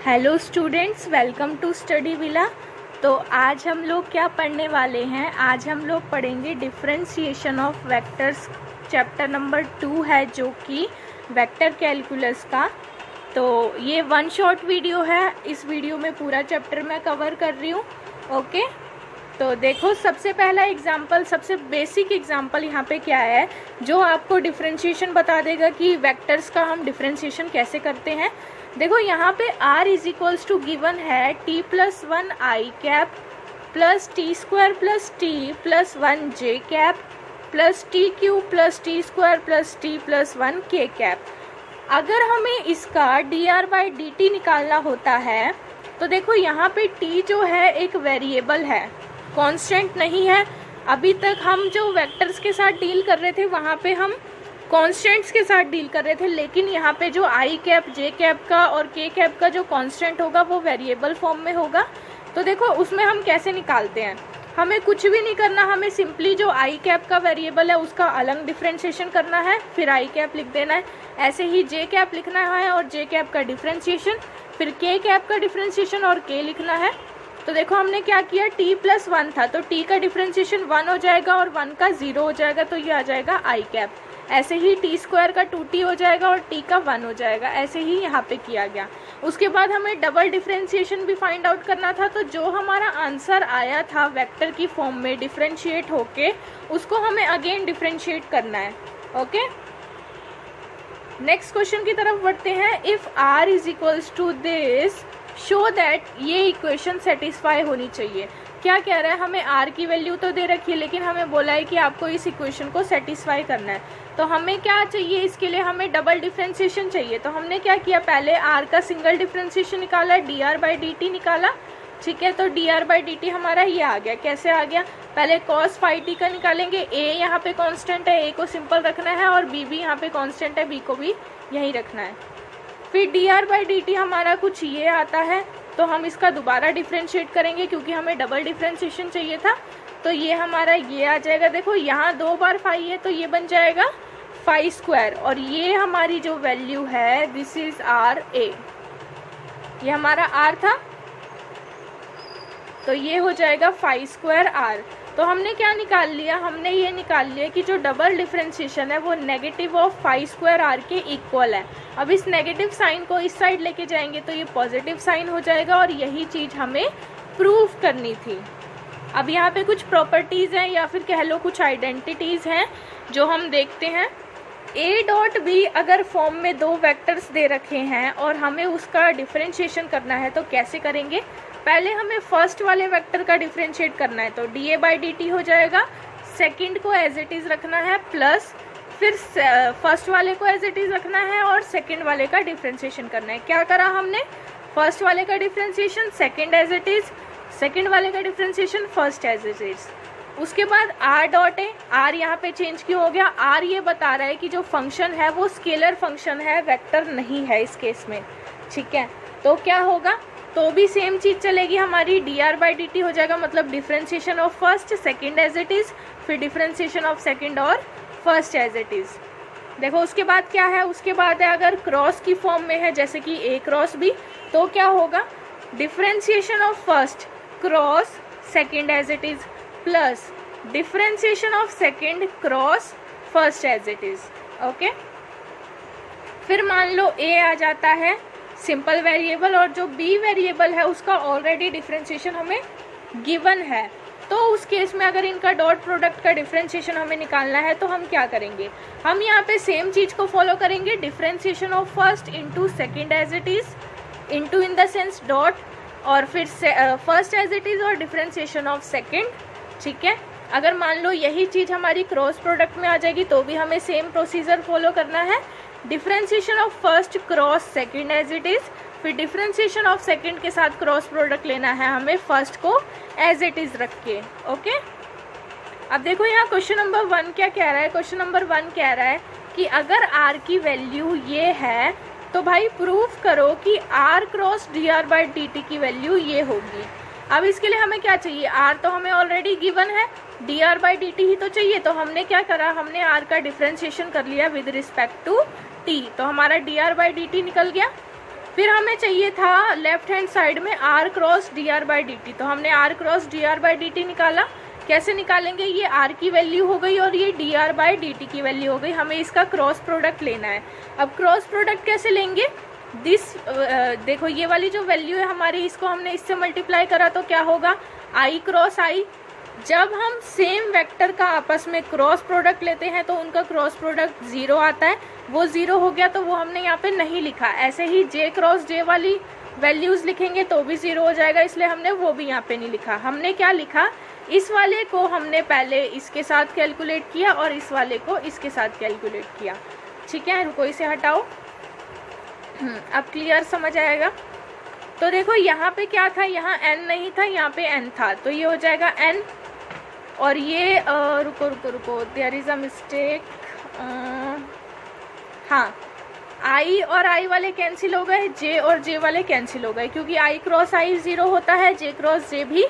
Hello students, welcome to study villa. तो आज हम लोग क्या पढ़ने वाले हैं? आज हम लोग पढ़ेंगे differentiation of vectors. Chapter number 2 है जो कि वेक्टर कैलकुलस का। तो ये वन शॉट वीडियो है। इस वीडियो में पूरा चैप्टर मैं कवर कर रही हूँ। ओके, तो देखो सबसे पहला एग्जाम्पल, सबसे बेसिक एग्जाम्पल यहाँ पे क्या है जो आपको डिफरेंशिएशन बता देगा कि वेक्टर्स का हम डिफरेंशिएशन कैसे करते हैं। देखो यहाँ पे r is equals to given है t+1 i cap plus t² plus t plus 1 j cap plus t³ plus t² plus t plus 1 k cap. अगर हमें इसका dr/dt निकालना होता है तो देखो यहाँ पे t जो है एक वेरिएबल है, कांस्टेंट नहीं है। अभी तक हम जो वेक्टर्स के साथ डील कर रहे थे वहाँ पे हम कांस्टेंट्स के साथ डील कर रहे थे, लेकिन यहाँ पे जो आई कैप, जे कैप का और के कैप का जो कांस्टेंट होगा वो वेरिएबल फॉर्म में होगा। तो देखो उसमें हम कैसे निकालते हैं, हमें कुछ भी नहीं करना, हमें सिंपली जो आई कैप का वेरिएबल है उसका अलग डिफरेंशिएशन करना है, फिर आई कैप लिख देना है। ऐसे ही जे कैप लिखना है और जे कैप का डिफरेंशिएशन, फिर के कैप का डिफरेंशिएशन और के लिखना है। तो देखो हमने क्या किया, t+1 था तो t का डिफरेंशिएशन 1 हो जाएगा और 1 का 0 हो जाएगा, तो ये आ जाएगा आई कैप। ऐसे ही t² का 2t हो जाएगा और t का 1 हो जाएगा। ऐसे ही यहाँ पे किया गया। उसके बाद हमें डबल डिफरेंशिएशन भी फाइंड आउट करना था। तो जो हमारा आंसर आया था वेक्टर की फॉर्म में डिफरेंशिएट होके, उसको हमें अगेन डिफरेंशिएट करना है। ओके, नेक्स्ट क्वेश्चन की तरफ बढ़ते हैं। If r is equals to this, show that, ये इक्वेशन सेटिस्फाई होनी चाहिए। क्या कह रहा है, हमें r की वैल्यू तो दे रखी है लेकिन हमें बोला है कि आपको इस इक्वेशन को सेटिस्फाई करना है। तो हमें क्या चाहिए, इसके लिए हमें डबल डिफरेंशिएशन चाहिए। तो हमने क्या किया, पहले r का सिंगल डिफरेंशिएशन निकाला, dr/dt निकाला। ठीक है, तो dr/dt हमारा ये आ गया। कैसे आ गया, पहले cos phi t का निकालेंगे। a यहाँ पे कांस्टेंट है, a को सिंपल रखना है, और b भी यहाँ पे कांस्टेंट है, b को भी यहीं रखना है। फिर dr/dt हमारा कुछ ये आता है, तो हम इसका दोबारा डिफरेंशिएट करेंगे क्योंकि हमें डबल डिफरेंशिएशन चाहिए था। तो ये हमारा ये आ जाएगा। देखो यहाँ 2 बार फाई है तो ये बन जाएगा φ², और ये हमारी जो वैल्यू है दिस इज RA, ये हमारा R था तो ये हो जाएगा φ²R। तो हमने क्या निकाल लिया, हमने ये निकाल लिया कि जो डबल डिफरेंशिएशन है वो नेगेटिव ऑफ φ²R के इक्वल है। अब इस नेगेटिव साइन को इस साइड लेके जाएंगे तो ये पॉजिटिव साइन हो जाएगा, और यही चीज़ हमें प्रूव करनी थी। अब यहाँ पे कुछ प्रॉपर्टीज़ हैं या फिर कह लो कुछ आइडेंटिटीज़ हैं जो हम देखते हैं। A.B अगर फॉर्म में 2 वेक्टर्स दे रखे हैं और हमें उसका डिफरेंशिएशन करना है तो कैसे करेंगे, पहले हमें फर्स्ट वाले वेक्टर का डिफरेंशिएट करना है तो dA/dt हो जाएगा। सेकंड को एज इट इज़ रखना है, प्लस फिर फर्स्ट वाले को एज इट इज़ रखना है और सेकंड वाले का डिफरेंशिएशन करना है। क्या करा हमने, फर्स्ट वाले का differentiation second as it is, सेकंड वाले का differentiation first as it is. उसके बाद r.a, r यहाँ पे चेंज क्यों हो गया, r ये बता रहा है कि जो फंक्शन है वो स्केलर फंक्शन है, वेक्टर नहीं है इस केस में। ठीक है, तो क्या होगा, तो भी सेम चीज़ चलेगी हमारी, dr/dt हो जाएगा, मतलब differentiation of first second as it is, फिर डिफरेंशिएशन ऑफ सेकंड और फर्स्ट एज इट इज़। देखो उसके बाद क्या है, उसके बाद है अगर क्रॉस की फॉर्म में है जैसे कि a×b, तो क्या होगा, differentiation of first cross second as it is plus differentiation of second cross first as it is. Okay, फिर मान लो a आ जाता है सिंपल वेरिएबल और जो b वेरिएबल है उसका ऑलरेडी डिफरेंशिएशन हमें गिवन है। तो उस केस में अगर इनका डॉट प्रोडक्ट का डिफरेंशिएशन हमें निकालना है तो हम क्या करेंगे, हम यहाँ पे सेम चीज़ को फॉलो करेंगे, differentiation of first into second as it is, into in the sense dot, और फिर फर्स्ट एज इट इज़ और डिफरेंशिएशन ऑफ सेकेंड। ठीक है, अगर मान लो यही चीज़ हमारी क्रॉस प्रोडक्ट में आ जाएगी तो भी हमें सेम प्रोसीजर फॉलो करना है, differentiation of first cross second as it is, फिर डिफरेंशिएशन ऑफ सेकंड के साथ क्रॉस प्रोडक्ट लेना है हमें फर्स्ट को एज इट इज़ रख के। ओके, अब देखो यहाँ क्वेश्चन नंबर 1 क्या कह रहा है, क्वेश्चन नंबर 1 कह रहा है कि अगर r की वैल्यू ये है तो भाई प्रूफ करो कि r×dr/dt की वैल्यू ये होगी। अब इसके लिए हमें क्या चाहिए, r तो हमें ऑलरेडी गिवन है, dr/dt ही तो चाहिए। तो हमने क्या करा, हमने r का डिफरेंशिएशन कर लिया विद रिस्पेक्ट टू t, तो हमारा dr/dt निकल गया। फिर हमें चाहिए था लेफ्ट हैंड साइड में r क्रॉस dr/dt, तो हमने r क्रॉस dr/dt निकाला। कैसे निकालेंगे, ये r की वैल्यू हो गई और ये dr/dt की वैल्यू हो गई, हमें इसका क्रॉस प्रोडक्ट लेना है। अब क्रॉस प्रोडक्ट कैसे लेंगे, देखो ये वाली जो वैल्यू है हमारी, इसको हमने इससे मल्टीप्लाई करा तो क्या होगा, i क्रॉस i। जब हम सेम वेक्टर का आपस में क्रॉस प्रोडक्ट लेते हैं तो उनका क्रॉस प्रोडक्ट 0 आता है, वो 0 हो गया तो वो हमने यहाँ पे नहीं लिखा। ऐसे ही j क्रॉस j वाली वैल्यूज़ लिखेंगे तो भी 0 हो जाएगा, इसलिए हमने वो भी यहाँ पे नहीं लिखा। हमने क्या लिखा, इस वाले को हमने पहले इसके साथ कैलकुलेट किया और इस वाले को इसके साथ कैलकुलेट किया। ठीक है, रुको इसे हटाओ, अब क्लियर समझ आएगा। तो देखो यहाँ पे क्या था, यहाँ n नहीं था, यहाँ पे n था, तो ये हो जाएगा n। और ये रुको रुको रुको, देयर इज़ अ मिस्टेक। हाँ, i और i वाले कैंसिल हो गए, j और j वाले कैंसिल हो गए, क्योंकि i क्रॉस i 0 होता है, j क्रॉस j भी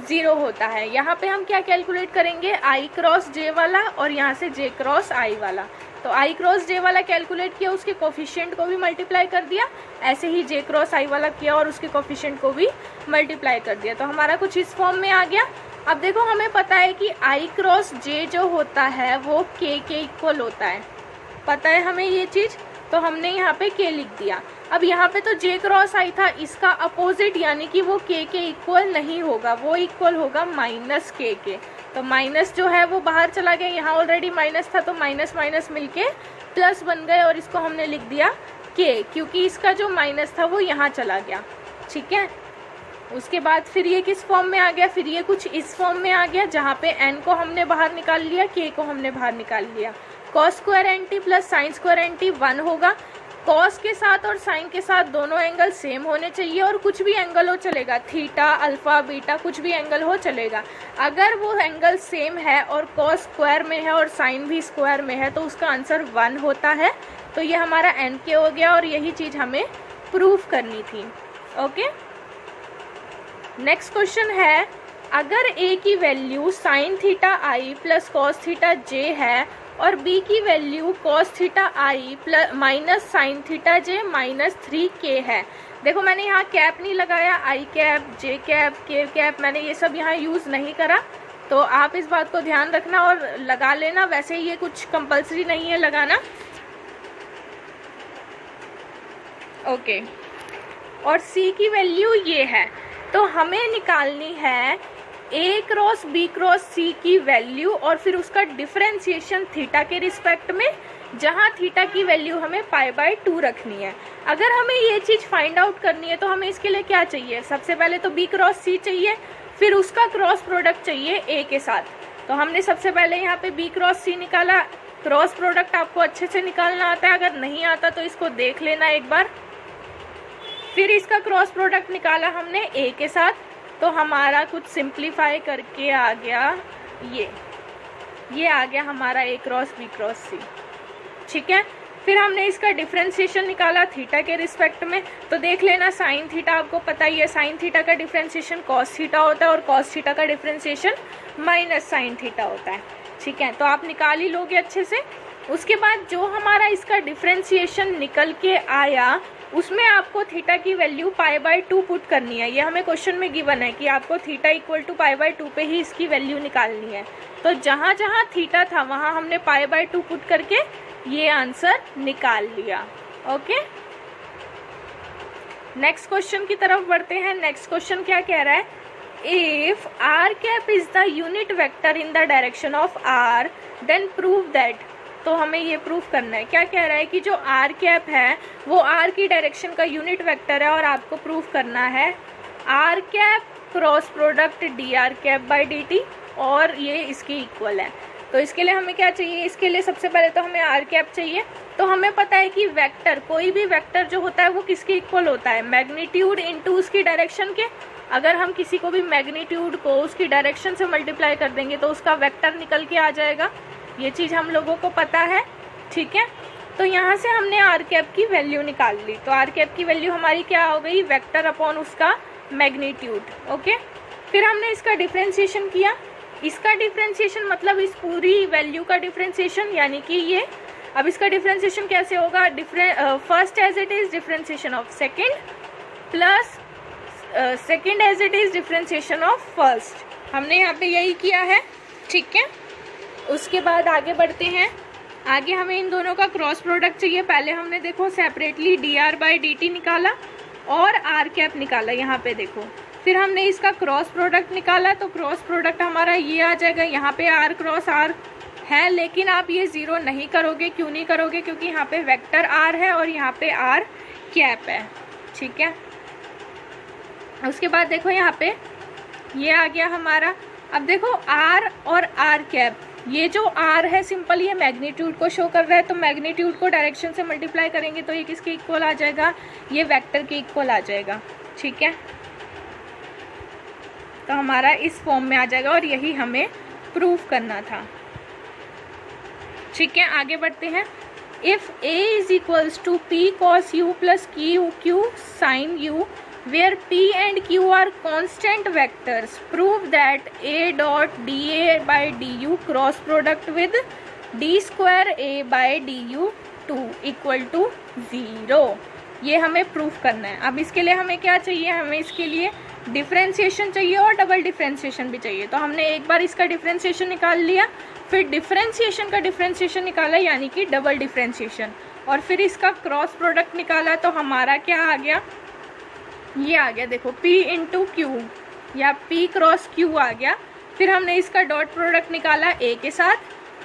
0 होता है। यहाँ पे हम क्या कैलकुलेट करेंगे, i क्रॉस j वाला और यहाँ से j क्रॉस i वाला। तो i क्रॉस j वाला कैलकुलेट किया, उसके कोफिशिएंट को भी मल्टीप्लाई कर दिया, ऐसे ही j क्रॉस i वाला किया और उसके कोफिशिएंट को भी मल्टीप्लाई कर दिया, तो हमारा कुछ इस फॉर्म में आ गया। अब देखो हमें पता है कि i क्रॉस j जो होता है वो k के इक्वल होता है, पता है हमें ये चीज़, तो हमने यहाँ पे k लिख दिया। अब यहाँ पे तो j क्रॉस i था, इसका अपोजिट यानी कि वो k के इक्वल नहीं होगा, वो इक्वल होगा माइनस k के। तो माइनस जो है वो बाहर चला गया, यहाँ ऑलरेडी माइनस था तो माइनस माइनस मिलके प्लस बन गए और इसको हमने लिख दिया k, क्योंकि इसका जो माइनस था वो यहाँ चला गया। ठीक है, उसके बाद फिर ये किस फॉर्म में आ गया, फिर ये कुछ इस फॉर्म में आ गया, जहाँ पे n को हमने बाहर निकाल लिया, k को हमने बाहर निकाल लिया। Cos square n t plus sine square n t 1 होगा। कॉस के साथ और साइन के साथ दोनों एंगल सेम होने चाहिए, और कुछ भी एंगल हो चलेगा, थीटा अल्फा बीटा कुछ भी एंगल हो चलेगा। अगर वो एंगल सेम है और कॉस स्क्वायर में है और साइन भी स्क्वायर में है तो उसका आंसर 1 होता है। तो ये हमारा एन के हो गया और यही चीज़ हमें प्रूफ करनी थी। ओके, नेक्स्ट क्वेश्चन है, अगर a की वैल्यू साइन थीटा आई प्लस कॉस थीटा जे है और b की वैल्यू कॉस थीटा आई प्लस माइनस साइन थीटा जे माइनस 3k है। देखो मैंने यहाँ कैप नहीं लगाया, आई कैप जे कैप के कैप मैंने ये सब यहाँ यूज़ नहीं करा, तो आप इस बात को ध्यान रखना और लगा लेना। वैसे ये कुछ कंपलसरी नहीं है लगाना। ओके, और c की वैल्यू ये है, तो हमें निकालनी है a cross b cross c की वैल्यू और फिर उसका डिफरेंशिएशन थीटा के रिस्पेक्ट में, जहाँ थीटा की वैल्यू हमें π/2 रखनी है। अगर हमें ये चीज़ फाइंड आउट करनी है तो हमें इसके लिए क्या चाहिए, सबसे पहले तो b क्रॉस c चाहिए, फिर उसका क्रॉस प्रोडक्ट चाहिए a के साथ। तो हमने सबसे पहले यहाँ पे b क्रॉस c निकाला। क्रॉस प्रोडक्ट आपको अच्छे से निकालना आता है, अगर नहीं आता तो इसको देख लेना एक बार। फिर इसका क्रॉस प्रोडक्ट निकाला हमने a के साथ, तो हमारा कुछ सिंप्लीफाई करके आ गया ये आ गया हमारा a cross b cross c। ठीक है, फिर हमने इसका डिफरेंशिएशन निकाला थीटा के रिस्पेक्ट में, तो देख लेना साइन थीटा आपको पता ही है, साइन थीटा का डिफरेंशिएशन कॉस थीटा होता है और कॉस थीटा का डिफरेंशिएशन माइनस साइन थीटा होता है। ठीक है, तो आप निकाल ही लोगे अच्छे से। उसके बाद जो हमारा इसका डिफरेंशिएशन निकल के आया उसमें आपको थीटा की वैल्यू π/2 पुट करनी है। ये हमें क्वेश्चन में गिवन है कि आपको थीटा इक्वल टू π/2 पे ही इसकी वैल्यू निकालनी है। तो जहाँ जहाँ थीटा था वहाँ हमने π/2 पुट करके ये आंसर निकाल लिया। ओके, नेक्स्ट क्वेश्चन की तरफ बढ़ते हैं। नेक्स्ट क्वेश्चन क्या कह रहा है, if r cap is the unit vector in the direction of r then prove that. तो हमें ये प्रूफ करना है, क्या कह रहा है कि जो r कैप है वो r की डायरेक्शन का यूनिट वेक्टर है और आपको प्रूफ करना है r cap cross product dr cap by dt और ये इसके इक्वल है। तो इसके लिए हमें क्या चाहिए, इसके लिए सबसे पहले तो हमें r कैप चाहिए। तो हमें पता है कि वेक्टर, कोई भी वेक्टर जो होता है वो किसके इक्वल होता है, मैग्नीट्यूड इनटू उसकी डायरेक्शन के। अगर हम किसी को भी मैग्नीट्यूड को उसकी डायरेक्शन से मल्टीप्लाई कर देंगे तो उसका वेक्टर निकल के आ जाएगा, ये चीज़ हम लोगों को पता है। ठीक है, तो यहाँ से हमने आर कैप की वैल्यू निकाल ली। तो आर कैप की वैल्यू हमारी क्या हो गई, वेक्टर अपॉन उसका मैग्नीट्यूड। ओके, फिर हमने इसका डिफरेंशिएशन किया। इसका डिफरेंशिएशन मतलब इस पूरी वैल्यू का डिफरेंशिएशन, यानी कि ये अब इसका डिफ्रेंशिएशन कैसे होगा, first as it is differentiation of second plus second as it is differentiation of first. हमने यहाँ पे यही किया है, ठीक है। उसके बाद आगे बढ़ते हैं। आगे हमें इन दोनों का क्रॉस प्रोडक्ट चाहिए। पहले हमने देखो सेपरेटली dr/dt निकाला और r कैप निकाला, यहाँ पे देखो। फिर हमने इसका क्रॉस प्रोडक्ट निकाला, तो क्रॉस प्रोडक्ट हमारा ये आ जाएगा। यहाँ पे r क्रॉस r है, लेकिन आप ये ज़ीरो नहीं करोगे। क्यों नहीं करोगे, क्योंकि यहाँ पे वेक्टर r है और यहाँ पे r कैप है, ठीक है। उसके बाद देखो यहाँ पे ये आ गया हमारा। अब देखो r और r कैप, ये जो r है सिंपल ये मैग्नीट्यूड को शो कर रहा है, तो मैग्नीट्यूड को डायरेक्शन से मल्टीप्लाई करेंगे तो ये किसके इक्वल आ जाएगा, ये वेक्टर के इक्वल आ जाएगा, ठीक है। तो हमारा इस फॉर्म में आ जाएगा और यही हमें प्रूफ करना था, ठीक है। आगे बढ़ते हैं। If a is equals to p cos u plus q sin u where p and q are constant vectors, prove that a dot da by du cross product with d square a by du 2 equal to 0। ये हमें proof करना है। अब इसके लिए हमें क्या चाहिए, हमें इसके लिए डिफ्रेंशिएशन चाहिए और डबल डिफ्रेंशिएशन भी चाहिए। तो हमने एक बार इसका डिफ्रेंशिएशन निकाल लिया, फिर डिफ्रेंशिएशन का डिफ्रेंशिएशन निकाला यानी कि डबल डिफ्रेंशिएशन, और फिर इसका क्रॉस प्रोडक्ट निकाला। तो हमारा क्या आ गया, ये आ गया देखो p इंटू क्यू या p क्रॉस q आ गया। फिर हमने इसका डॉट प्रोडक्ट निकाला a के साथ,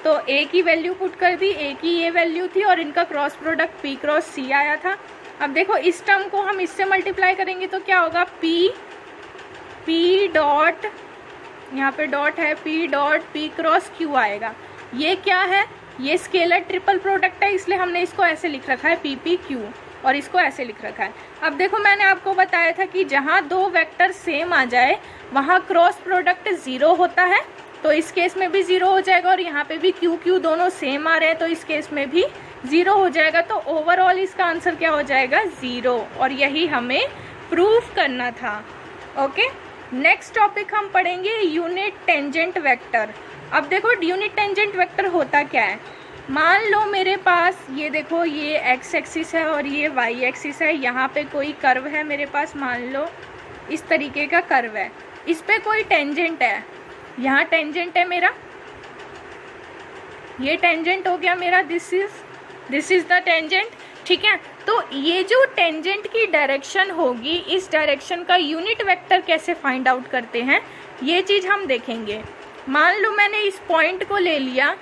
तो a की वैल्यू पुट कर दी, a की ये वैल्यू थी और इनका cross product p cross c आया था। अब देखो इस टर्म को हम इससे मल्टीप्लाई करेंगे तो क्या होगा, p डॉट, यहाँ पे डॉट है, p dot p cross q आएगा। ये क्या है, ये स्केलर ट्रिपल प्रोडक्ट है, इसलिए हमने इसको ऐसे लिख रखा है ppq और इसको ऐसे लिख रखा है। अब देखो मैंने आपको बताया था कि जहाँ दो वेक्टर सेम आ जाए वहाँ क्रॉस प्रोडक्ट ज़ीरो होता है, तो इस केस में भी ज़ीरो हो जाएगा, और यहाँ पे भी q दोनों सेम आ रहे हैं तो इस केस में भी ज़ीरो हो जाएगा। तो ओवरऑल इसका आंसर क्या हो जाएगा, ज़ीरो, और यही हमें प्रूफ करना था। ओके, नेक्स्ट टॉपिक हम पढ़ेंगे यूनिट टेंजेंट वेक्टर। अब देखो यूनिट टेंजेंट वेक्टर होता क्या है। मान लो मेरे पास ये देखो ये x एक्सिस है और ये y एक्सिस है, यहाँ पे कोई कर्व है मेरे पास, मान लो इस तरीके का कर्व है, इस पे कोई टेंजेंट है, यहाँ टेंजेंट है मेरा, ये टेंजेंट हो गया मेरा, दिस इज द टेंजेंट, ठीक है। तो ये जो टेंजेंट की डायरेक्शन होगी, इस डायरेक्शन का यूनिट वेक्टर कैसे फाइंड आउट करते हैं ये चीज़ हम देखेंगे। मान लो मैंने इस पॉइंट को ले लिया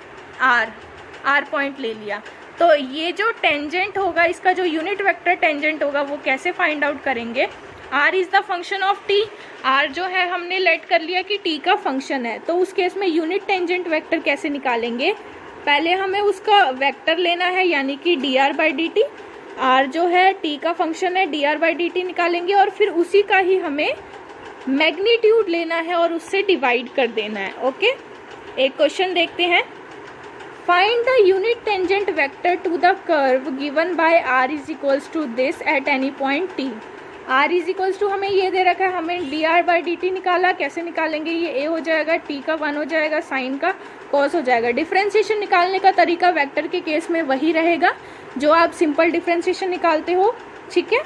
आर पॉइंट ले लिया, तो ये जो टेंजेंट होगा, इसका जो यूनिट वेक्टर टेंजेंट होगा वो कैसे फाइंड आउट करेंगे। R is the function of t, r जो है हमने लेट कर लिया कि टी का फंक्शन है, तो उस केस में यूनिट टेंजेंट वेक्टर कैसे निकालेंगे। पहले हमें उसका वेक्टर लेना है यानी कि dr/dt, आर जो है टी का फंक्शन है, dr/dt निकालेंगे और फिर उसी का ही हमें मैग्नीट्यूड लेना है और उससे डिवाइड कर देना है। ओके, एक क्वेश्चन देखते हैं। Find the unit tangent vector to the curve given by r is equals to this at any point t। r is equals to हमें ये दे रखा है, हमें dr/dt निकाला, कैसे निकालेंगे, ये a हो जाएगा, t का 1 हो जाएगा, साइन का cos हो जाएगा। डिफ्रेंशिएशन निकालने का तरीका वेक्टर के केस में वही रहेगा जो आप सिंपल डिफ्रेंशिएशन निकालते हो, ठीक है।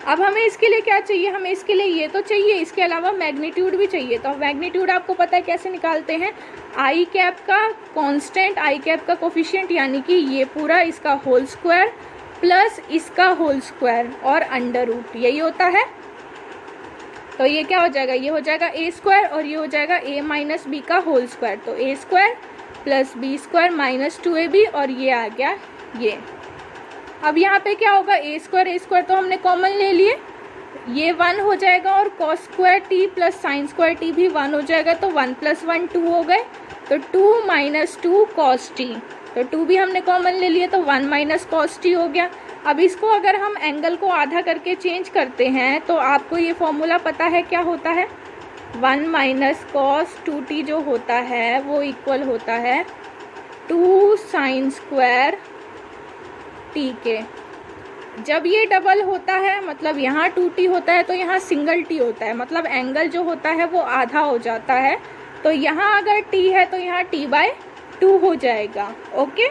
अब हमें इसके लिए क्या चाहिए, हमें इसके लिए ये तो चाहिए, इसके अलावा मैग्नीट्यूड भी चाहिए। तो मैग्नीट्यूड आपको पता है कैसे निकालते हैं, आई कैप का कांस्टेंट, आई कैप का कोफिशिएंट यानी कि ये पूरा इसका होल स्क्वायर प्लस इसका होल स्क्वायर और अंडर रूट, यही होता है। तो ये क्या हो जाएगा, ये हो जाएगा ए स्क्वायर और ये हो जाएगा ए माइनस बी का होल स्क्वायर, तो A square plus B square minus 2ab और ये आ गया ये। अब यहाँ पे क्या होगा, ए स्क्वायर तो हमने कॉमन ले लिए, ये 1 हो जाएगा और cos square T plus sine square T भी 1 हो जाएगा, तो 1 + 1 2 हो गए, तो 2 - 2 cos t, तो 2 भी हमने कॉमन ले लिए तो 1 - cos t हो गया। अब इसको अगर हम एंगल को आधा करके चेंज करते हैं तो आपको ये फॉर्मूला पता है क्या होता है, 1 - cos 2t जो होता है वो इक्वल होता है 2 sin स्क्वायर t के। जब ये डबल होता है मतलब यहाँ 2t होता है तो यहाँ सिंगल t होता है, मतलब एंगल जो होता है वो आधा हो जाता है, तो यहाँ अगर t है तो यहाँ t/2 हो जाएगा। ओके,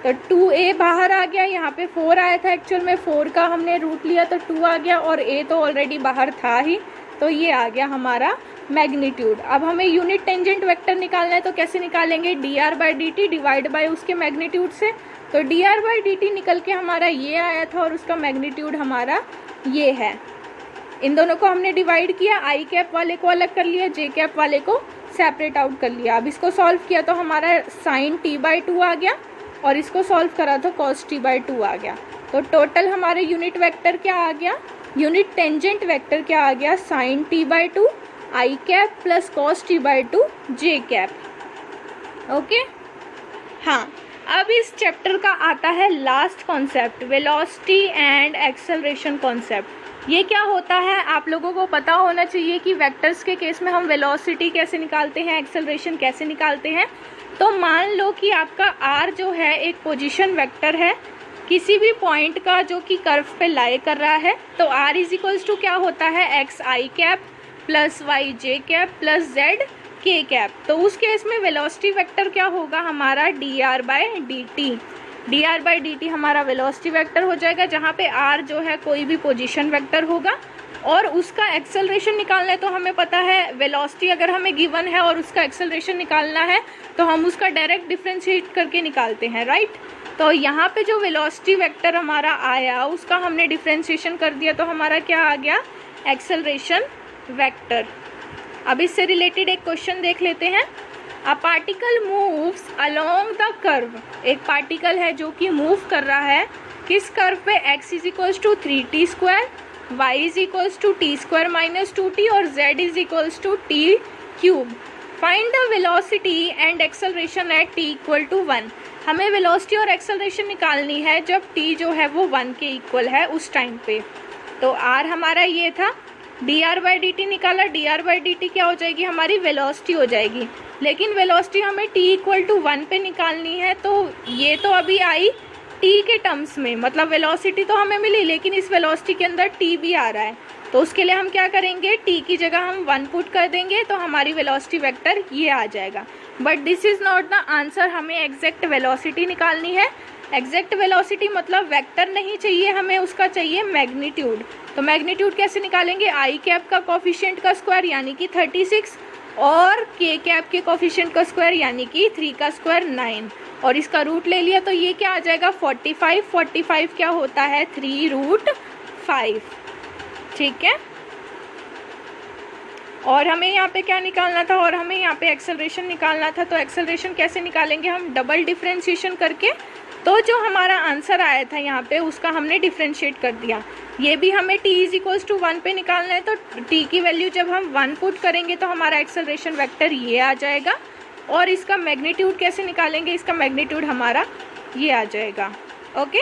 तो 2a बाहर आ गया, यहाँ पे 4 आया था एक्चुअल में, 4 का हमने रूट लिया तो 2 आ गया, और a तो ऑलरेडी बाहर था ही, तो ये आ गया हमारा मैग्नीट्यूड। अब हमें यूनिट टेंजेंट वेक्टर निकालना है, तो कैसे निकालेंगे, dr/dt डिवाइड बाय उसके मैग्नीट्यूड से। तो dr/dt निकल के हमारा ये आया था और उसका मैग्नीट्यूड हमारा ये है। इन दोनों को हमने डिवाइड किया, आई कैप वाले को अलग कर लिया, जे कैप वाले को सेपरेट आउट कर लिया। अब इसको सॉल्व किया तो हमारा sin t/2 आ गया, और इसको सॉल्व करा तो cos t/2 आ गया। तो टोटल हमारे यूनिट वेक्टर क्या आ गया, यूनिट टेंजेंट वेक्टर क्या आ गया, sin t/2 आई कैप प्लस cos t/2 जे कैप। ओके, हाँ, अब इस चैप्टर का आता है last concept, velocity and acceleration concept. ये क्या होता है, आप लोगों को पता होना चाहिए कि वेक्टर्स के केस में हम वेलोसिटी कैसे निकालते हैं, एक्सेलरेशन कैसे निकालते हैं। तो मान लो कि आपका r जो है एक पोजीशन वेक्टर है किसी भी पॉइंट का जो कि कर्व पे लाई कर रहा है, तो r इज इक्वल्स टू क्या होता है, x i cap plus y j cap plus z k cap. तो उस केस में वेलोसिटी वेक्टर क्या होगा हमारा, dr/dt। dr/dt हमारा वेलोसिटी वेक्टर हो जाएगा, जहाँ पे r जो है कोई भी पोजीशन वेक्टर होगा। और उसका एक्सेलरेशन निकालना है, तो हमें पता है वेलोसिटी अगर हमें गिवन है और उसका एक्सेलरेशन निकालना है तो हम उसका डायरेक्ट डिफ्रेंशिएट करके निकालते हैं, राइट। तो यहाँ पे जो वेलोसिटी वेक्टर हमारा आया उसका हमने डिफ्रेंशिएशन कर दिया, तो हमारा क्या आ गया, एक्सेलरेशन वेक्टर। अब इससे रिलेटेड एक क्वेश्चन देख लेते हैं। A particle moves along the curve, एक पार्टिकल है जो कि मूव कर रहा है किस कर्व पे, x is equals to 3t², y is equals to t² minus 2t और z is equals to t³। Find the velocity and acceleration at t equal to 1। हमें वेलोसिटी और एक्सेलरेशन निकालनी है जब t जो है वो 1 के इक्वल है उस टाइम पे। तो r हमारा ये था, dr/dt निकाला, dr/dt क्या हो जाएगी, हमारी वेलोसिटी हो जाएगी। लेकिन वेलोसिटी हमें t इक्वल टू 1 पे निकालनी है, तो ये तो अभी आई t के टर्म्स में, मतलब वेलोसिटी तो हमें मिली लेकिन इस वेलोसिटी के अंदर t भी आ रहा है। तो उसके लिए हम क्या करेंगे, t की जगह हम 1 पुट कर देंगे, तो हमारी वेलोसिटी वेक्टर ये आ जाएगा। But this is not the answer, हमें एग्जैक्ट वेलोसिटी निकालनी है। एग्जैक्ट वेलोसिटी मतलब वेक्टर नहीं चाहिए हमें, उसका चाहिए मैग्नीट्यूड। तो मैग्नीट्यूड कैसे निकालेंगे, आई कैप का कोफिशिएंट का स्क्वायर यानी कि 36 और के कैप के कोफिशिएंट का स्क्वायर यानी कि 3 का स्क्वायर 9, और इसका रूट ले लिया तो ये क्या आ जाएगा 45। 45 क्या होता है 3√5, ठीक है। और हमें यहाँ पे क्या निकालना था, और हमें यहाँ पे एक्सेलरेशन निकालना था। तो एक्सेलरेशन कैसे निकालेंगे हम, डबल डिफ्रेंशिएशन करके। तो जो हमारा आंसर आया था यहाँ पे उसका हमने डिफ्रेंशिएट कर दिया। ये भी हमें t इज इक्वल्स टू 1 पे निकालना है, तो t की वैल्यू जब हम 1 पुट करेंगे तो हमारा एक्सेलरेशन वेक्टर ये आ जाएगा। और इसका मैग्नीट्यूड कैसे निकालेंगे, इसका मैग्नीट्यूड हमारा ये आ जाएगा। ओके।